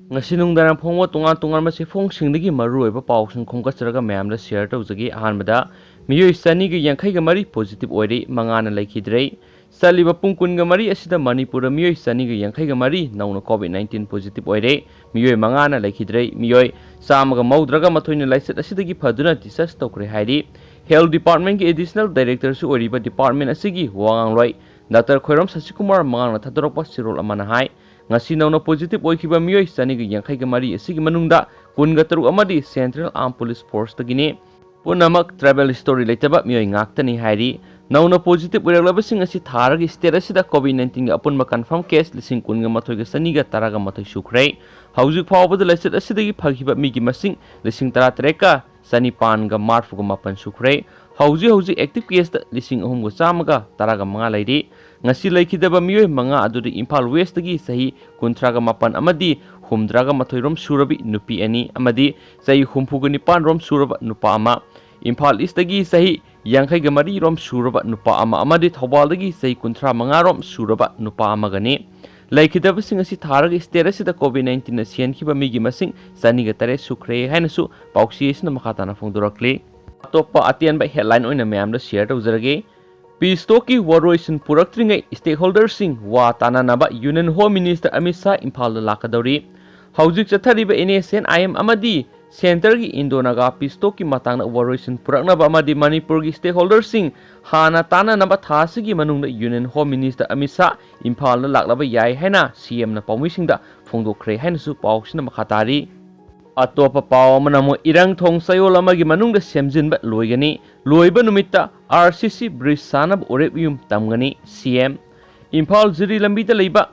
ngasi nungdana phongwa tunga ma sifong singdagi maruoiba pausing khongkachraga mayamda share tawjagi ahanbada miyoi sani gi yankhai ga mari positive oire mangana laikhidrei saliba pungkun ga mari asida manipur miyoi sani gi yankhai ga mari nauna covid 19 positive oire miyoi mangana laikhidrei miyoi samaga maudraga mathoina laisat asidagi phaduna discuss tawkre hairi health department gi additional director su oriba department asigi wangangloi dr khoiram sasikumar mangana thadorokpa sirol amana hai ngasi nauna positive oikiba miyoi sani gi yankhai ga mari asigi manungda kunga taruk amadi central armed police force tagini punamak travel story leitaba miyoi ngaktani hairi nauna positive oiraglabasing asi tharagi state asida covid 19 ga apunma confirm case lising kunga mathoi ga sani ga taraga mathoi sukhrei haujuk phawbada laisat asidagi phagiba migi masing lising 13 ka sani pan ga marfu ga mapan sukhrei hauji active case da lising 3 ga chamaga taraga manga lairi ngasi laikhidaba miyoi manga aduri Imphal West gi sahi kunthraga mapan amadi humdraga mathoirom surabi nupi ani amadi sahi humfuga nipan rom suraba nupa ama Imphal East gi sahi yankhai ga mari rom suraba nupa ama amadi Thobal gi sahi kunthra manga rom suraba nupa ama gani laikhidaba sing asi tharaga state asida covid 19 na sian khiba migi masing sani ga tare sukre haina su pauksi isna makhatana phongdorakli topa atian ba headline oina mayam da share tawjarage Pistoki Waroisin Purakringai stakeholders sing wa tananaba Union Home Minister Amit Shah Imphal lakadori Haujik chathariba NSN IM amadi Center gi Indonaga Pistoki matangna Waroisin Puraknaba amadi Manipur gi stakeholders sing hana tananaba thasigi manungda Union Home Minister Amit Shah Imphal laklaba yai haina CM na pawmisingda phongdokre haina su pawsina makhatari Atopa paw manamo irang thong sayol amagi manungda semjinba loigani loiba numitta RCC bridge sanab orebium tamgani CM Imphal Jiri lambida leiba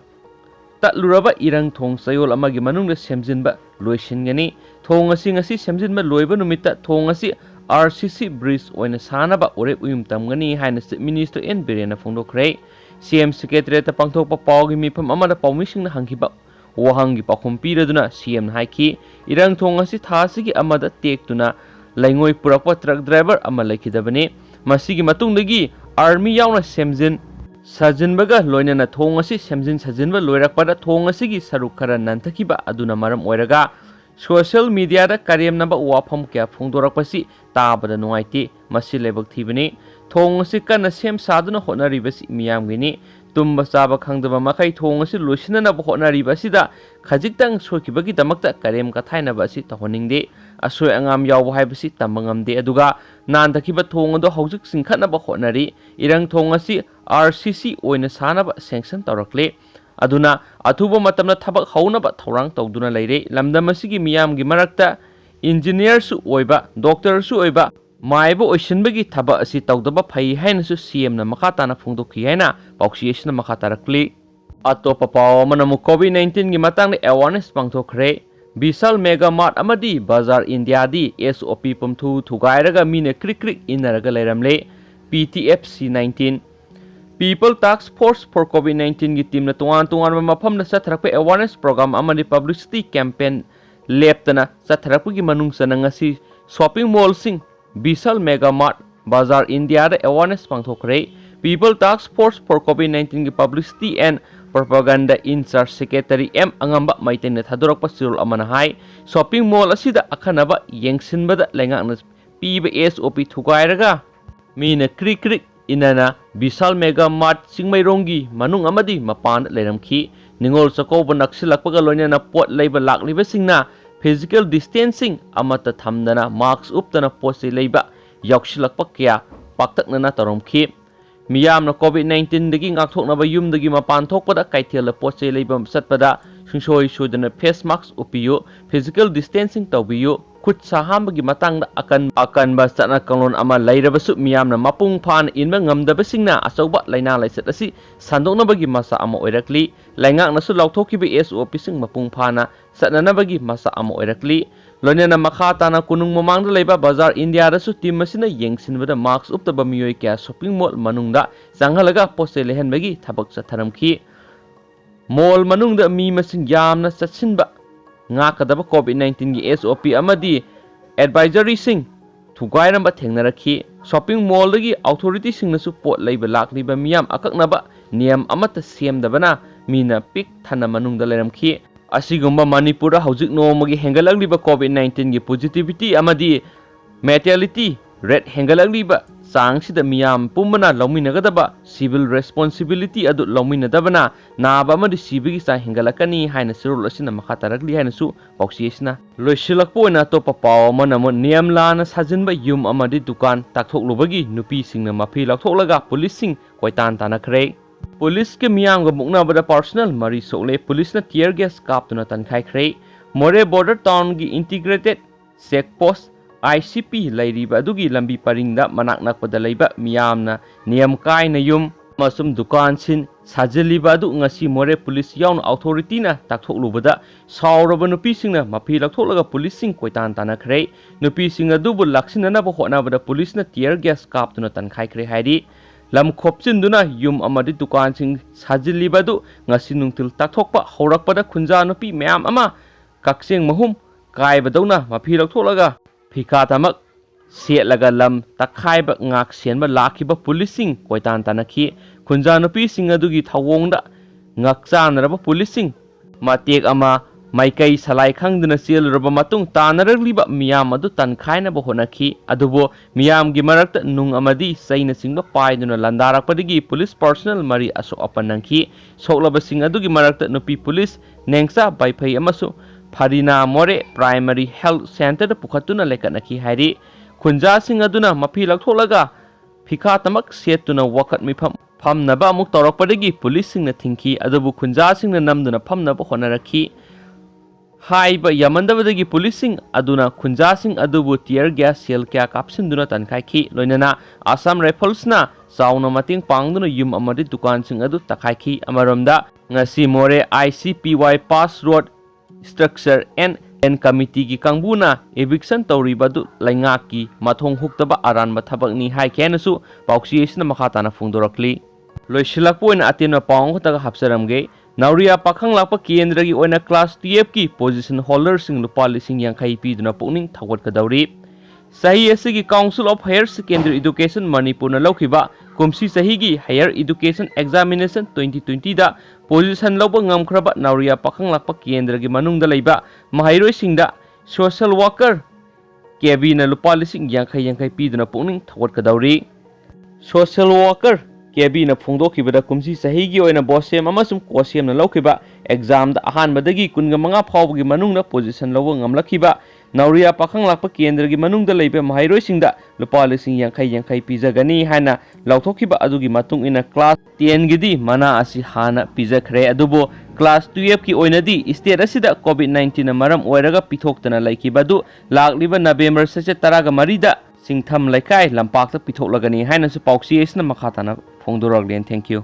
tatluraba irang thong sayol amagi manungda semjinba loisingani thong asi ngasi semjinba loiba numitta thong asi RCC bridge oina sanaba orebium tamgani haina Minister N Birena phongdokre CM secretary ta pangthokpa pawgi mifam amada pawmisingna hangkiba wahangi pakhum piraduna CM haiki irang thong asi thasigi amada tektuna laingoi purakpa truck driver ama laikhidabani masigi matungdagi army yauna semjin sajinbaga loinana thong asi semjin sajinba loirakpada thong asigi saruk khara nanthakiba aduna maram oiraga social media da karyam namba wafam kya phongdorakpasi tabada nuaiti masi lebak thibani thong asi kana sem saduna honaribasi miyamgini tumba chaba khangdaba makai thong asi loisinana honariba sida khajiktang soikibagi damakta karem ka thaina ba si tahoningde asoi angam yaw haibasi tamangamde aduga nandakiba thong ado haujik singkhana ba honari irang thong asi RCC oina sanaba sanction tawrakle aduna athuba matamna thabak haunaba thorang tawduna leire lamdam asigi miyam gi marakta engineer su oiba doctor su oiba maiba oisinbagi thaba asi tawdaba phai haina su CM na makhatana phongdokhi haina pauksi asina makhatarakli atopa paw manamu covid 19 gi matangna awareness pangthokre Vishal Mega Mart amadi Bazar India di SOP pumthu thugairaga mine krik inaraga leiramle PTF C19 People Task Force for COVID-19 gi team na tungan mafam na satharakpa awareness program amadi publicity campaign leptana satharakpa gi manungsa na ngasi shopping mall sing Vishal Mega Mart Bazar India da awareness pangthokre People Task Force for COVID-19 gi publicity and propaganda in-charge secretary M Angamba maiteng na thadorokpa sirol amana hai shopping mall asida akhanaba yengsinbada lengakna piba SOP thugairaga mina krik inana Vishal Mega Mart Singmairongi manung amadi mapan leiramkhi ningol chakoba naksilakpaga loinana pot leiba laklibasingna physical distancing amata thamdana mask uptana posi leiba yauksilakpa kya paktaknana taromkhi miyamna covid 19 dagi ngakthoknaba yumdagi mapan thokpada kaithela poche leiba satpada sungsoi sudana face mask upiyu physical distancing tawbiyu khut sahambagi matangda akan ba chana kanglon ama leirabasu miyamna mapung phan inba ngamdabasingna achauba laina laisat asi sandoknabagi masa ama oirakli laingaknasu lauthokiba SOP sing mapung phana satnanabagi masa ama oirakli loinana makhatana kunung mamangda leiba Bazar India rasu team masina yengsinbada mask uptaba miyoi kya shopping mall manungda janghalaga poste lehenbagi thabak chatharamkhi mall manungda mi masing yamna chatsinba ngakadaba covid 19 gi SOP amadi advisory sing thugairamba thengnarakhi shopping mall dagi authority singnasu pot leiba lakliba miyam akaknaba niyam amata semdabana mina pik thana manungda leramkhi असिगुम्बा Manipur हौजिक नोमगी हेंगलगलिबा कोविड-19 की positivity अमदी mortality rate हेंगलगलिबा चांगसिदा मियाम पुम्बना लौमिनगदबा civil responsibility अदु लौमिनदबना नाबा अमदी सिबिगी चा हेंगलकनी हाइना सिरुल असिना मखा तारगलि हाइनासु पाउसियेसना लोइसिलकपोइना तोपा पाव अमनमु नियम लाना साजिनबा युम अमदी दुकान ताकथोकलुबगी नुपीसिंगना मफी लौथोकलगा पुलिससिंग कोइतान तानखरे पुलिस के मियाम मुकनाबदा पर्सनल मरी सोले पुलिस न टियर गैस कापतुना तनखाइखरे मोरे बॉर्डर टाउन की इंटीग्रेटेड चेक पोस्ट ICP लैरिबा अदुगी लंबी परिंगदा मनाक नकपदा लैबा मियामना नियम कायना युम मसुम दुकान सिन साजलिबा अदु ngasi मोरे पुलिस याउन अथॉरिटीना ताकथोकलुबदा सावरबा नुपीसिंगना मफी लौथोकलगा पुलिससिंग कोइतान तानखरे नुपीसिंग अदुबु लाक्सिननाबा होनाबदा पुलिसना टियर गैस कापतुना तनखाइखरे हाइरी lam khopchinदुना युम अमदि दुकान सिंग साजिलिबदु ngasi nungtil takthokpa horakpada khunja nupi मैम अमा कक्सेंग महुम कायबदौना मफी लौथोकलगा फिका तमक सेलगा लम तखाइब ngak सेनबा लाखिबा पुलिसिंग कोइतान तानखि खुंजा नुपीसिंग अदुगी थवोंगदा ngakchanरबा पुलिसिंग mateक अमा माइकई सलाई खंगदना चेलरबा मतुंग तानरगलिबा मियाम अदु तनखाइनबा होनखि अदुबो मियाम गी मरक्ता नुंग अमदि सैना सिंगबा पाइदुना लंदारकपदगी पुलिस पर्सनल मरी असो अपनंखि सोलबा सिंग अदुगी मरक्ता नुपी पुलिस नेंगसा बाइफई अमसु फरीना मोरे प्राइमरी हेल्थ सेंटर पुखतुना लेकनखि हाइरी खुंजा सिंग अदुना मफी लौथोकलगा फिका तमक सेतुना वखत मिफम फमनबा अमुक तौरकपदगी पुलिस सिंगना थिंखि अदुबु खुंजा सिंगना नमदुना फमनबा होनरखि हाइबा यमनदबदगी पुलिसिंग अदुना खुंजासिंग अदुबु टियर गैस सेल क्या कापसिंदुना तनखाइखि लोइनना आसाम राइफल्सना चाउना मतिंग पांगदुना युम अमदि दुकानसिंग अदु तखाइखि अमरमदा ngasi more ICPY pass road structure and committee की कांगबुना एविक्शन तौरीबदु लैंगाकी मथोंग हुक्तबा अरानबा थबकनी हाइ केनसु पाउक्सियेसना मखाताना फोंदोरकली लोइसिलकपोइना अतेना पाउंग तगा हपसरमगे नाउरिया पाखंग लापा केंद्र की ओइना क्लास 12 की पोजीशन होल्डर सिंग लुपा लिसिंग यांखई पीदुना पुनिंग थागोटकदौरी सही असिगी council of higher secondary education Manipur न लौखिबा कुमसी सही की हायर एजुकेशन एग्जामिनेशन 2020 दा पोजीशन लौबा ngamखरबा नाउरिया पाखंग लापा केंद्र की मनुंगदा लैबा महाइरोय सिंगदा सोशल वर्कर केबी न लुपा लिसिंग यांखई पीदुना पुनिंग थागोटकदौरी सोशल वर्कर केबी न फोंदोखिबदा कुमसी सही की ओइना बोसेम अमसुम कोसेम न लौखिबा एग्जाम दा अहानबदगी 15 फावबगी मनुंगना पोजीशन लौबा ngamlakhiba नाउरिया पाखंग लापा केंद्र की मनुंगदा लैबा महाइरोय सिंगदा लुपा लिसिंग यांखई पिजगनी हाना लौथोखिबा अदुगी मतुंग इना क्लास 10 गिदी मना असि हाना पिजखरे अदुबो क्लास 12 की ओइनादी स्टेट असिदा कोविड-19 मरम ओइरगा पिथोक्तना लैखिबदु लाक्लिबा नवेम्बर 13 दा सिंगथम लैकाय लंपाकता पिथोकलगनी हाइनासु पाउक्सियेसना मखाताना फोंदोरगलेन थैंक यू।